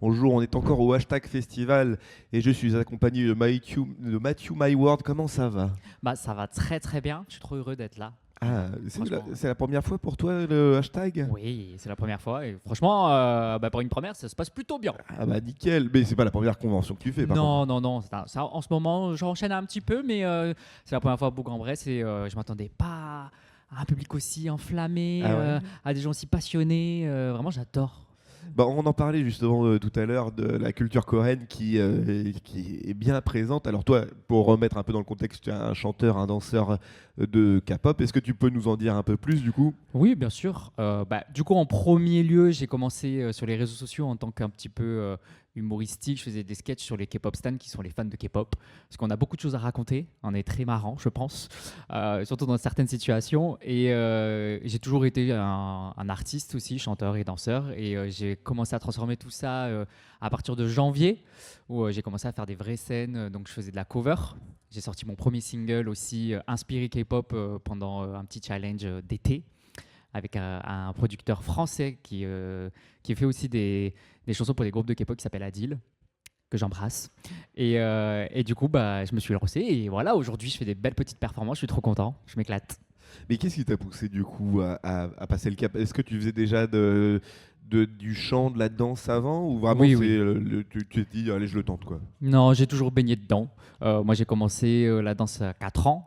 Bonjour, on est encore au hashtag festival et je suis accompagné de Matthew Myword. Comment ça va? Bah, ça va très très bien, je suis trop heureux d'être là. Ah, c'est la, Franchement, c'est la première fois pour toi le hashtag? oui, c'est la première fois et franchement, bah, pour une première, ça se passe plutôt bien. Ah bah nickel, mais c'est pas la première convention que tu fais par contre. Non, non, non, ça, en ce moment, j'enchaîne un petit peu, mais c'est la première fois à Bourg-en-Bresse et je m'attendais pas à un public aussi enflammé, Ah ouais? à des gens aussi passionnés. Vraiment, j'adore. Bah, on en parlait justement tout à l'heure de la culture coréenne qui est bien présente. Alors toi, pour remettre un peu dans le contexte, tu es un chanteur, un danseur de K-pop. Est-ce que tu peux nous en dire un peu plus du coup? Oui, bien sûr. Bah, du coup, en premier lieu, j'ai commencé sur les réseaux sociaux en tant qu'un petit peu humoristique. Je faisais des sketchs sur les K-pop stans qui sont les fans de K-pop. Parce qu'on a beaucoup de choses à raconter. On est très marrant, je pense. Surtout dans certaines situations. Et j'ai toujours été un artiste aussi, chanteur et danseur. Et j'ai commencé à transformer tout ça à partir de janvier, où j'ai commencé à faire des vraies scènes. Donc, je faisais de la cover. J'ai sorti mon premier single aussi inspiré K-pop pendant un petit challenge d'été avec un producteur français qui fait aussi des chansons pour des groupes de K-pop qui s'appelle Adil, que j'embrasse. Et du coup, bah, je me suis lancé et voilà, aujourd'hui, je fais des belles petites performances, je suis trop content, je m'éclate. Mais qu'est-ce qui t'a poussé du coup à passer le cap? Est-ce que tu faisais déjà du chant, de la danse avant ou vraiment Oui, c'est oui. tu t'es dit allez je le tente quoi? Non, j'ai toujours baigné dedans. Moi, j'ai commencé la danse à 4 ans.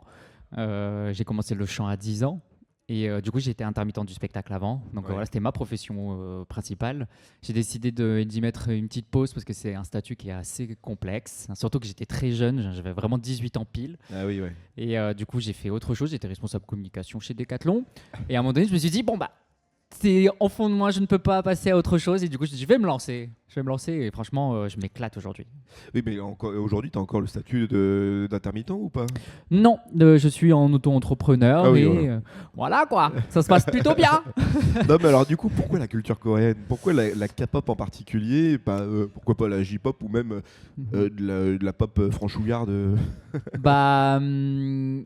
J'ai commencé le chant à 10 ans. Et du coup, j'étais intermittent du spectacle avant. Donc Ouais. voilà, c'était ma profession principale. J'ai décidé d'y mettre une petite pause parce que c'est un statut qui est assez complexe. Surtout que j'étais très jeune, j'avais vraiment 18 ans pile. Ah oui ouais. Et du coup, j'ai fait autre chose. J'étais responsable communication chez Decathlon. Et à un moment donné, je me suis dit, bon, bah, c'est en fond de moi, je ne peux pas passer à autre chose. Et du coup, je vais me lancer. Je vais me lancer. Et franchement, je m'éclate aujourd'hui. Oui mais aujourd'hui tu as encore le statut d'intermittent ou pas? Non, je suis en Ah auto-entrepreneur oui voilà. et voilà quoi, ça se passe plutôt bien. Non, mais alors, du coup, pourquoi la culture coréenne? Pourquoi la K-pop en particulier? Pas, pourquoi pas la J-pop ou même de la pop franchouillarde? Bah,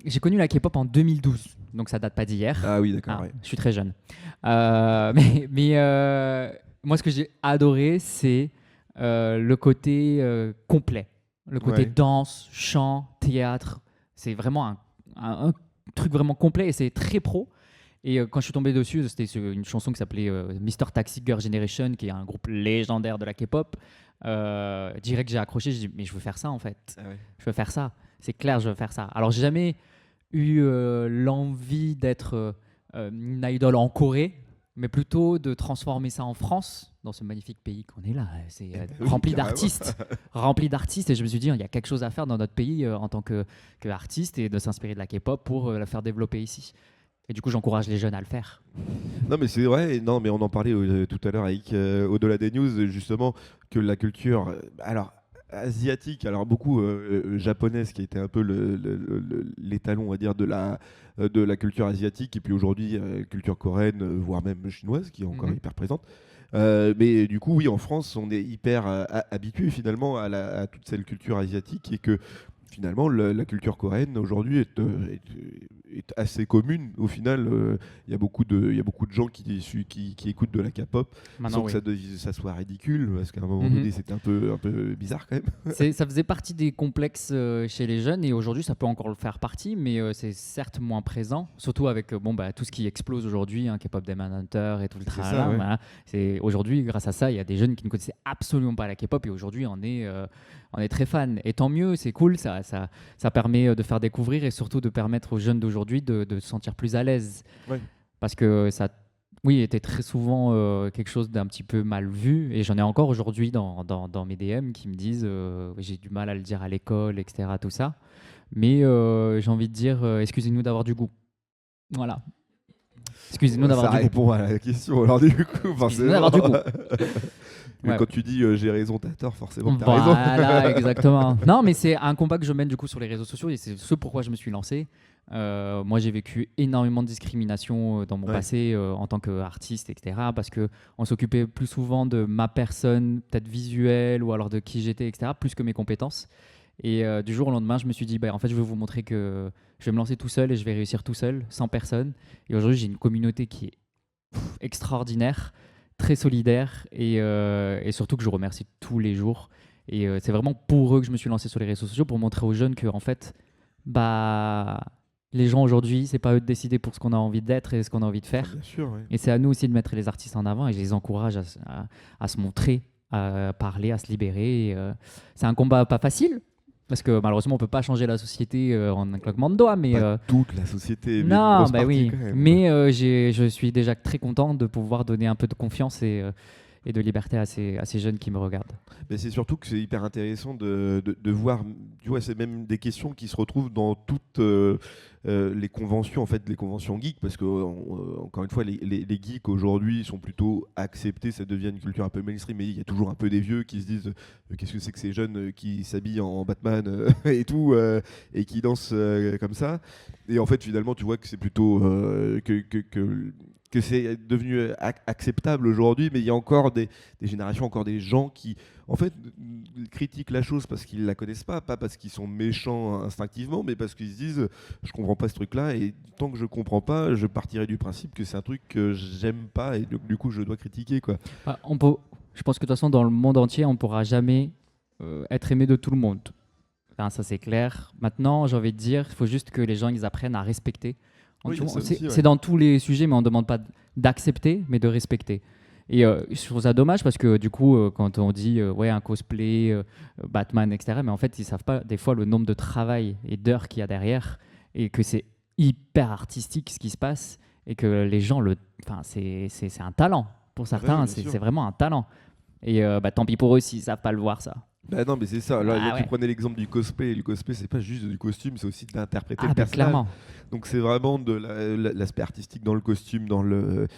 j'ai connu la K-pop en 2012, donc ça date pas d'hier. Ah oui, d'accord, Ah, ouais. je suis très jeune. Mais moi, ce que j'ai adoré, c'est le côté complet, le côté Ouais. danse, chant, théâtre. C'est vraiment un truc vraiment complet et c'est très pro. Et quand je suis tombé dessus, c'était sur une chanson qui s'appelait Mr. Taxi Girl Generation, qui est un groupe légendaire de la K-pop. Direct, j'ai accroché, j'ai dit, mais je veux faire ça en fait. Ah ouais. Je veux faire ça. C'est clair, je veux faire ça. Alors, j'ai jamais eu l'envie d'être une idole en Corée, mais plutôt de transformer ça en France, dans ce magnifique pays qu'on est là. C'est Eh ben oui, rempli carrément. d'artistes. Rempli d'artistes. Et je me suis dit, il y a quelque chose à faire dans notre pays en tant qu'artiste et de s'inspirer de la K-pop pour la faire développer ici. Et du coup, j'encourage les jeunes à le faire. Non, mais c'est vrai, non, mais on en parlait tout à l'heure avec Au-delà des news, justement, que la culture, alors, asiatique, alors beaucoup japonaise, qui a été un peu l'étalon, on va dire, de la culture asiatique, et puis aujourd'hui, culture coréenne, voire même chinoise, qui est encore Mhm. hyper présente. Mais du coup, oui, en France, on est hyper habitué finalement à toute cette culture asiatique et que finalement, la culture coréenne aujourd'hui est assez commune. Au final, il y a beaucoup de gens qui écoutent de la K-pop sans Maintenant, que oui. ça soit ridicule, parce qu'à un moment Mhm. donné, c'était un peu bizarre quand même. Ça faisait partie des complexes chez les jeunes et aujourd'hui ça peut encore le faire partie, mais c'est certes moins présent, surtout avec bon, bah, tout ce qui explose aujourd'hui, hein, K-pop Demon Hunter et tout le C'est ça, tralala. ouais. Voilà. Aujourd'hui, grâce à ça, il y a des jeunes qui ne connaissaient absolument pas la K-pop et aujourd'hui on est très fan. Et tant mieux, c'est cool, ça permet de faire découvrir et surtout de permettre aux jeunes d'aujourd'hui de se sentir plus à l'aise. Ouais. Parce que ça, oui, était très souvent quelque chose d'un petit peu mal vu. Et j'en ai encore aujourd'hui dans mes DM qui me disent j'ai du mal à le dire à l'école, etc. Tout ça. Mais j'ai envie de dire excusez-nous d'avoir du goût. Voilà. Excusez-nous d'avoir Ça du goût. répond à la question, alors du coup, Excusez-nous forcément. d'avoir du goût. Mais Ouais. quand tu dis j'ai raison, t'as tort, forcément que t'as raison. Voilà, exactement. Non, mais c'est un combat que je mène du coup sur les réseaux sociaux et c'est ce pourquoi je me suis lancé. Moi, j'ai vécu énormément de discrimination dans mon Ouais. passé en tant qu'artiste, etc. Parce que on s'occupait plus souvent de ma personne, peut-être visuelle, ou alors de qui j'étais, etc., plus que mes compétences. Et du jour au lendemain, je me suis dit, bah, en fait, je vais vous montrer que je vais me lancer tout seul et je vais réussir tout seul, sans personne. Et aujourd'hui, j'ai une communauté qui est extraordinaire, très solidaires et surtout que je remercie tous les jours. Et c'est vraiment pour eux que je me suis lancé sur les réseaux sociaux, pour montrer aux jeunes que en fait, bah, les gens aujourd'hui, c'est pas eux de décider pour ce qu'on a envie d'être et ce qu'on a envie de Ah, faire. bien sûr, ouais. Et c'est à nous aussi de mettre les artistes en avant et je les encourage à se montrer, à parler, à se libérer. C'est un combat pas facile parce que malheureusement, on peut pas changer la société en un claquement de doigts, mais Pas toute la société, mais une non, grosse bah partie oui. quand même. Mais je suis déjà très content de pouvoir donner un peu de confiance et de liberté à ces jeunes qui me regardent. Mais c'est surtout que c'est hyper intéressant de voir, tu vois, c'est même des questions qui se retrouvent dans toutes les conventions, en fait, les conventions geeks, parce que, encore une fois, les geeks aujourd'hui sont plutôt acceptés, ça devient une culture un peu mainstream, mais il y a toujours un peu des vieux qui se disent qu'est-ce que c'est que ces jeunes qui s'habillent en Batman et tout, et qui dansent comme ça. Et en fait, finalement, tu vois que c'est plutôt que c'est devenu acceptable aujourd'hui, mais il y a encore des générations, encore des gens qui, en fait, critiquent la chose parce qu'ils la connaissent pas parce qu'ils sont méchants instinctivement, mais parce qu'ils se disent, je comprends pas ce truc-là, et tant que je comprends pas, je partirai du principe que c'est un truc que j'aime pas, et donc, du coup, je dois critiquer, quoi. Bah, je pense que de toute façon, dans le monde entier, on ne pourra jamais être aimé de tout le monde. Enfin, ça, c'est clair. Maintenant, j'ai envie de dire, il faut juste que les gens ils apprennent à respecter. Oui, il y a ça aussi, ouais. C'est dans tous les sujets, mais on ne demande pas d'accepter, mais de respecter. Et je trouve ça dommage parce que du coup, quand on dit ouais, un cosplay, Batman, etc., mais en fait, ils ne savent pas des fois le nombre de travail et d'heures qu'il y a derrière et que c'est hyper artistique ce qui se passe et que les gens, enfin, c'est un talent. Pour certains, bien sûr. c'est vraiment un talent. Et bah, tant pis pour eux s'ils ne savent pas le voir, ça. Bah non, mais c'est ça. Là, Ah tu ouais. prenais l'exemple du cosplay. Et le cosplay, c'est pas juste du costume, c'est aussi d'interpréter Ah, le bah, personnage. clairement. Donc c'est vraiment de l'aspect artistique dans le costume, dans le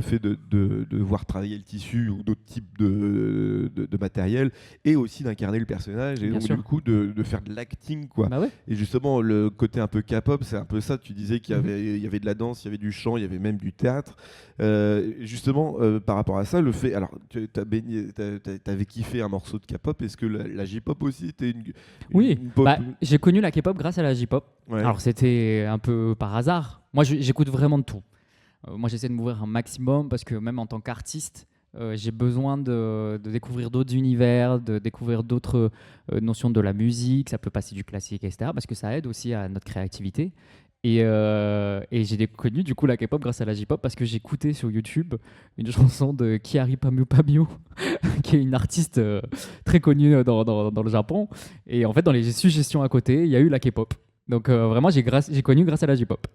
fait de voir travailler le tissu ou d'autres types de matériel, et aussi d'incarner le personnage, et Bien donc sûr. du coup de faire de l'acting, quoi. Bah ouais. Et justement, le côté un peu K-pop, c'est un peu ça. Tu disais qu'il y Mhm. avait, il y avait de la danse, il y avait du chant, il y avait même du théâtre. Justement, par rapport à ça, le fait... Alors, tu avais kiffé un morceau de K-pop, est-ce que la J-pop aussi était Oui, une pop... bah, j'ai connu la K-pop grâce à la J-pop. Ouais. Alors c'était un peu par hasard. Moi j'écoute vraiment de tout. Moi j'essaie de m'ouvrir un maximum parce que même en tant qu'artiste, j'ai besoin de découvrir d'autres univers, de découvrir d'autres notions de la musique. Ça peut passer du classique, etc. Parce que ça aide aussi à notre créativité. Et j'ai connu du coup la K-pop grâce à la J-pop parce que j'écoutais sur YouTube une chanson de Kiari Pamio Pamio, qui est une artiste très connue dans le Japon. Et en fait, dans les suggestions à côté, il y a eu la K-pop. Donc vraiment, j'ai connu grâce à la J-pop.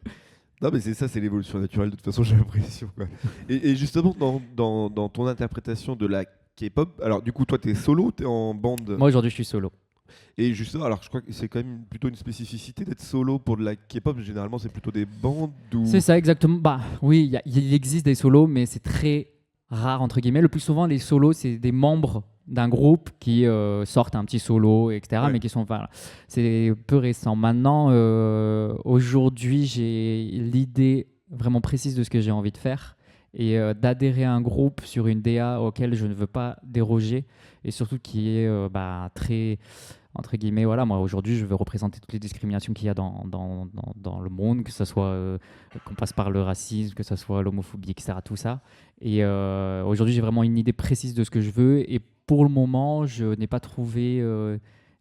Non, mais c'est ça, c'est l'évolution naturelle, de toute façon, j'ai l'impression, quoi. Et justement, dans ton interprétation de la K-pop, alors du coup, toi, t'es solo, t'es en bande. Moi, aujourd'hui, je suis solo. Et justement, alors je crois que c'est quand même plutôt une spécificité d'être solo pour de la K-pop. Généralement, c'est plutôt des bandes ou. C'est ça, exactement. Bah oui, il existe des solos, mais c'est très rare, entre guillemets. Le plus souvent, les solos, c'est des membres d'un groupe qui sortent un petit solo, etc. Ouais. Mais qui sont, enfin, c'est peu récent. Maintenant, aujourd'hui, j'ai l'idée vraiment précise de ce que j'ai envie de faire et d'adhérer à un groupe sur une DA auquel je ne veux pas déroger et surtout qui est bah, très entre guillemets, voilà, moi aujourd'hui je veux représenter toutes les discriminations qu'il y a dans le monde, que ce soit qu'on passe par le racisme, que ce soit l'homophobie, etc. Tout ça. Et aujourd'hui j'ai vraiment une idée précise de ce que je veux. Et pour le moment, je n'ai pas trouvé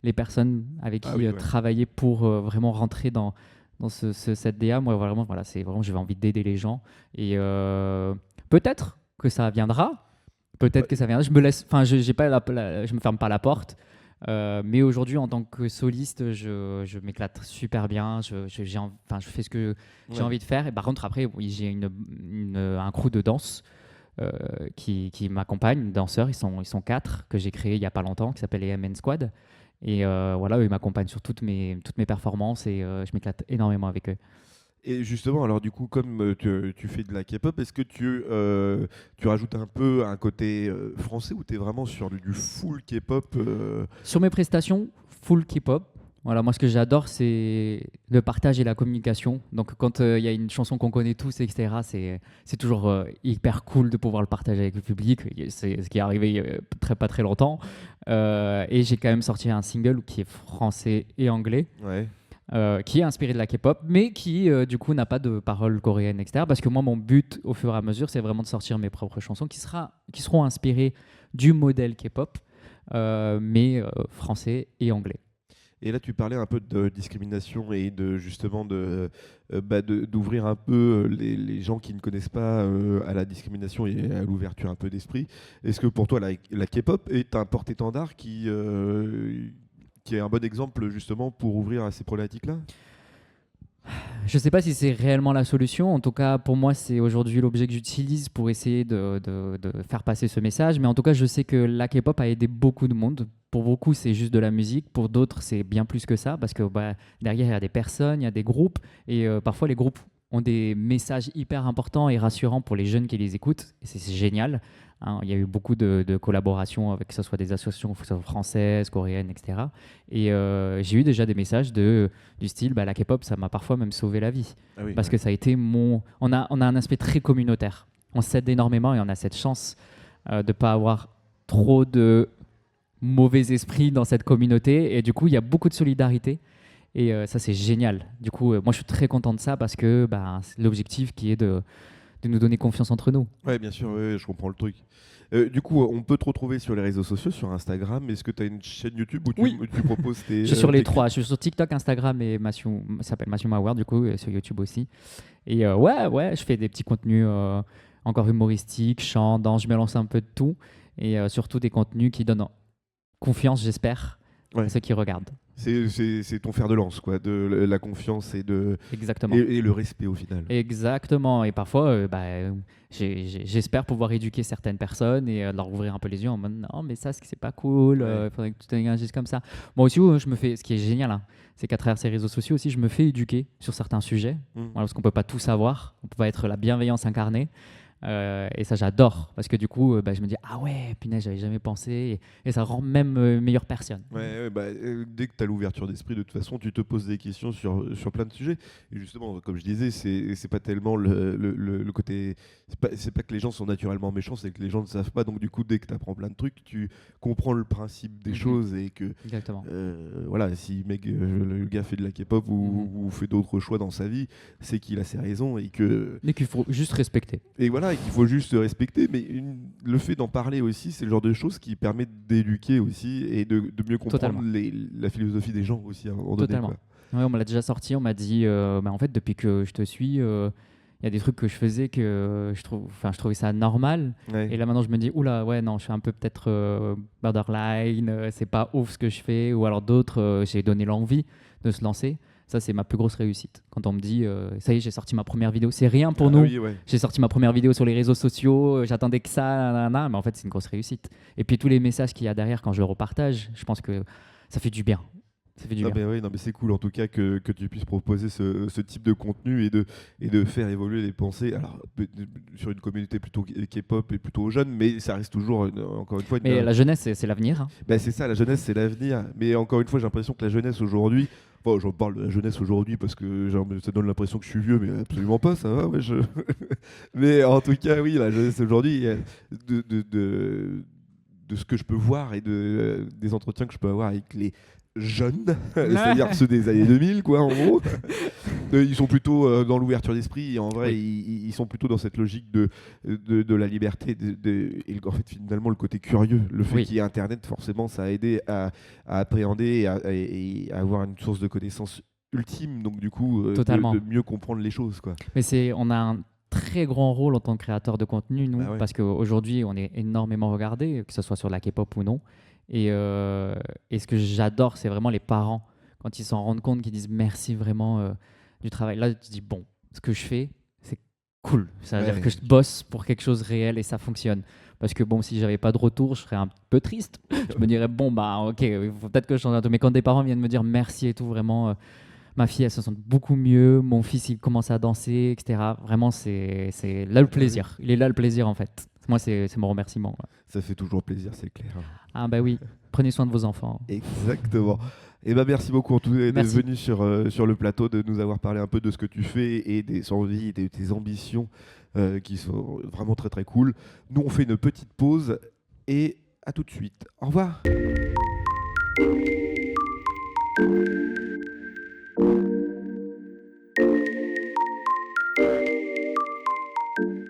les personnes avec qui Ah oui, ouais. travailler pour vraiment rentrer dans cette DA. Moi vraiment, voilà, c'est vraiment, j'avais envie d'aider les gens. Et peut-être que ça viendra. Peut-être que ça viendra. Je me laisse, enfin, j'ai pas je me ferme pas la porte. Mais aujourd'hui, en tant que soliste, je m'éclate super bien. Enfin, je fais ce que j'ai Ouais. envie de faire. Et par contre, après, oui, j'ai un crew de danse qui m'accompagne, danseurs. Ils sont 4 que j'ai créé il y a pas longtemps, qui s'appelle les MN Squad. Et voilà, eux, ils m'accompagnent sur toutes mes performances et je m'éclate énormément avec eux. Et justement, alors du coup, comme tu fais de la K-pop, est-ce que tu rajoutes un peu un côté français, ou tu es vraiment sur du full K-pop Sur mes prestations, full K-pop. Voilà, moi ce que j'adore, c'est le partage et la communication. Donc quand il y a une chanson qu'on connaît tous, etc., c'est toujours hyper cool de pouvoir le partager avec le public. Et c'est ce qui est arrivé il y a pas très longtemps. Et j'ai quand même sorti un single qui est français et anglais. Ouais. qui est inspiré de la K-pop, mais qui du coup n'a pas de paroles coréennes, etc. Parce que moi, mon but au fur et à mesure, c'est vraiment de sortir mes propres chansons qui seront inspirées du modèle K-pop, mais français et anglais. Et là, tu parlais un peu de discrimination et de justement d'ouvrir un peu les gens qui ne connaissent pas à la discrimination et à l'ouverture un peu d'esprit. Est-ce que pour toi, la K-pop est un porte-étendard qui est un bon exemple justement pour ouvrir à ces problématiques-là? Je ne sais pas si c'est réellement la solution. En tout cas, pour moi, c'est aujourd'hui l'objet que j'utilise pour essayer de faire passer ce message. Mais en tout cas, je sais que la K-pop a aidé beaucoup de monde. Pour beaucoup, c'est juste de la musique. Pour d'autres, c'est bien plus que ça. Parce que derrière, il y a des personnes, il y a des groupes. Et parfois, les groupes ont des messages hyper importants et rassurants pour les jeunes qui les écoutent. Et c'est génial. Hein. Il y a eu beaucoup de collaborations avec que ce soit des associations que ce soit françaises, coréennes, etc. Et j'ai eu déjà des messages du style la K-pop, ça m'a parfois même sauvé la vie. Ah oui, Parce ouais. que ça a été on a un aspect très communautaire. On s'aide énormément et on a cette chance de ne pas avoir trop de mauvais esprits dans cette communauté. Et du coup, il y a beaucoup de solidarité. Et ça, c'est génial. Du coup, moi, je suis très content de ça parce que c'est l'objectif qui est de nous donner confiance entre nous. Ouais, bien sûr, ouais, je comprends le truc. Du coup, on peut te retrouver sur les réseaux sociaux, sur Instagram. Est-ce que tu as une chaîne YouTube où Oui. où tu proposes Je suis sur les tes clips? trois. Je suis sur TikTok, Instagram et ça s'appelle Matthew Mauer, du coup, et sur YouTube aussi. Et ouais, je fais des petits contenus encore humoristiques, chant, danse, je mélange un peu de tout. Et surtout des contenus qui donnent confiance, j'espère, à Ouais. ceux qui regardent. C'est ton fer de lance, quoi, de la confiance Exactement. et le respect au final. Exactement. Et parfois, j'espère pouvoir éduquer certaines personnes et leur ouvrir un peu les yeux en mode non, mais ça, c'est pas cool. Ouais. Il faudrait que tu t'engages comme ça. Moi aussi, je me fais. Ce qui est génial, hein, c'est qu'à travers ces réseaux sociaux aussi, je me fais éduquer sur certains sujets. Mm. Voilà, parce qu'on peut pas tout savoir. On peut pas être la bienveillance incarnée. Et ça, j'adore. Parce que du coup, je me dis ah ouais, punaise, j'avais jamais pensé. Et ça rend même meilleure personne. Ouais, ouais, dès que tu as l'ouverture d'esprit, de toute façon, tu te poses des questions sur plein de sujets. Et justement, comme je disais, c'est pas tellement le côté. C'est pas que les gens sont naturellement méchants, c'est que les gens ne savent pas. Donc, du coup, dès que tu apprends plein de trucs, tu comprends le principe des Mhm. choses et que. Exactement. Voilà, si le gars fait de la K-pop ou fait d'autres choix dans sa vie, c'est qu'il a ses raisons et que. Et qu'il faut juste respecter. Et voilà, et qu'il faut juste respecter, mais le fait d'en parler aussi, c'est le genre de choses qui permet d'éduquer aussi et de mieux comprendre Totalement. la philosophie des gens aussi à un moment donné, Totalement. quoi. Ouais, on me l'a déjà sorti, on m'a dit, en fait, depuis que je te suis, il y a des trucs que je faisais que je trouvais ça normal. Ouais. Et là maintenant, je me dis, oula, ouais, non, je suis un peu peut-être borderline, c'est pas ouf ce que je fais. Ou alors d'autres, j'ai donné l'envie de se lancer. Ça, c'est ma plus grosse réussite. Quand on me dit, ça y est, j'ai sorti ma première vidéo, c'est rien pour Ah nous. oui, ouais. J'ai sorti ma première vidéo sur les réseaux sociaux, j'attendais que ça, nanana, mais en fait, c'est une grosse réussite. Et puis tous les messages qu'il y a derrière quand je le repartage, je pense que ça fait du bien. Ça fait du Non bien. mais, ouais, non, mais c'est cool en tout cas que tu puisses proposer ce type de contenu et de faire évoluer les pensées. Alors, sur une communauté plutôt K-pop et plutôt jeune, mais ça reste toujours, encore une fois, Mais la jeunesse, c'est l'avenir. Hein. c'est ça, la jeunesse, c'est l'avenir. Mais encore une fois, j'ai l'impression que la jeunesse aujourd'hui, bon, j'en parle de la jeunesse aujourd'hui parce que ça donne l'impression que je suis vieux, mais absolument pas, ça va. Ouais, mais en tout cas, oui, la jeunesse aujourd'hui, de, de, de, de ce que je peux voir et des entretiens que je peux avoir avec les jeunes, c'est-à-dire ceux des années 2000, quoi, en gros. Ils sont plutôt dans l'ouverture d'esprit et en vrai, Oui. ils sont plutôt dans cette logique de la liberté et en fait, finalement, le côté curieux. Le fait Oui. qu'il y ait Internet, forcément, ça a aidé à appréhender et à avoir une source de connaissances ultime, donc du coup, Totalement. de mieux comprendre les choses, quoi. Mais on a un très grand rôle en tant que créateur de contenu, nous, Bah ouais. parce qu'aujourd'hui, on est énormément regardé, que ce soit sur la K-pop ou non. Et ce que j'adore, c'est vraiment les parents, quand ils s'en rendent compte, qu'ils disent merci vraiment du travail. Là, tu te dis, bon, ce que je fais, c'est cool. C'est-à-dire Ouais. que je bosse pour quelque chose de réel et ça fonctionne. Parce que bon, si j'avais pas de retour, je serais un peu triste. Je me dirais, bon, ok, il faut peut-être que je change un peu. Mais quand des parents viennent me dire merci et tout, vraiment, ma fille, elle se sent beaucoup mieux. Mon fils, il commence à danser, etc. Vraiment, c'est là le plaisir. Il est là le plaisir, en fait. Moi, c'est mon remerciement. Ouais. Ça fait toujours plaisir, c'est clair. Ah bah oui, prenez soin de vos enfants. Exactement. Et ben merci beaucoup en tout cas d'être Merci. venu sur le plateau, de nous avoir parlé un peu de ce que tu fais et des envies et tes ambitions qui sont vraiment très très cool. Nous on fait une petite pause et à tout de suite. Au revoir.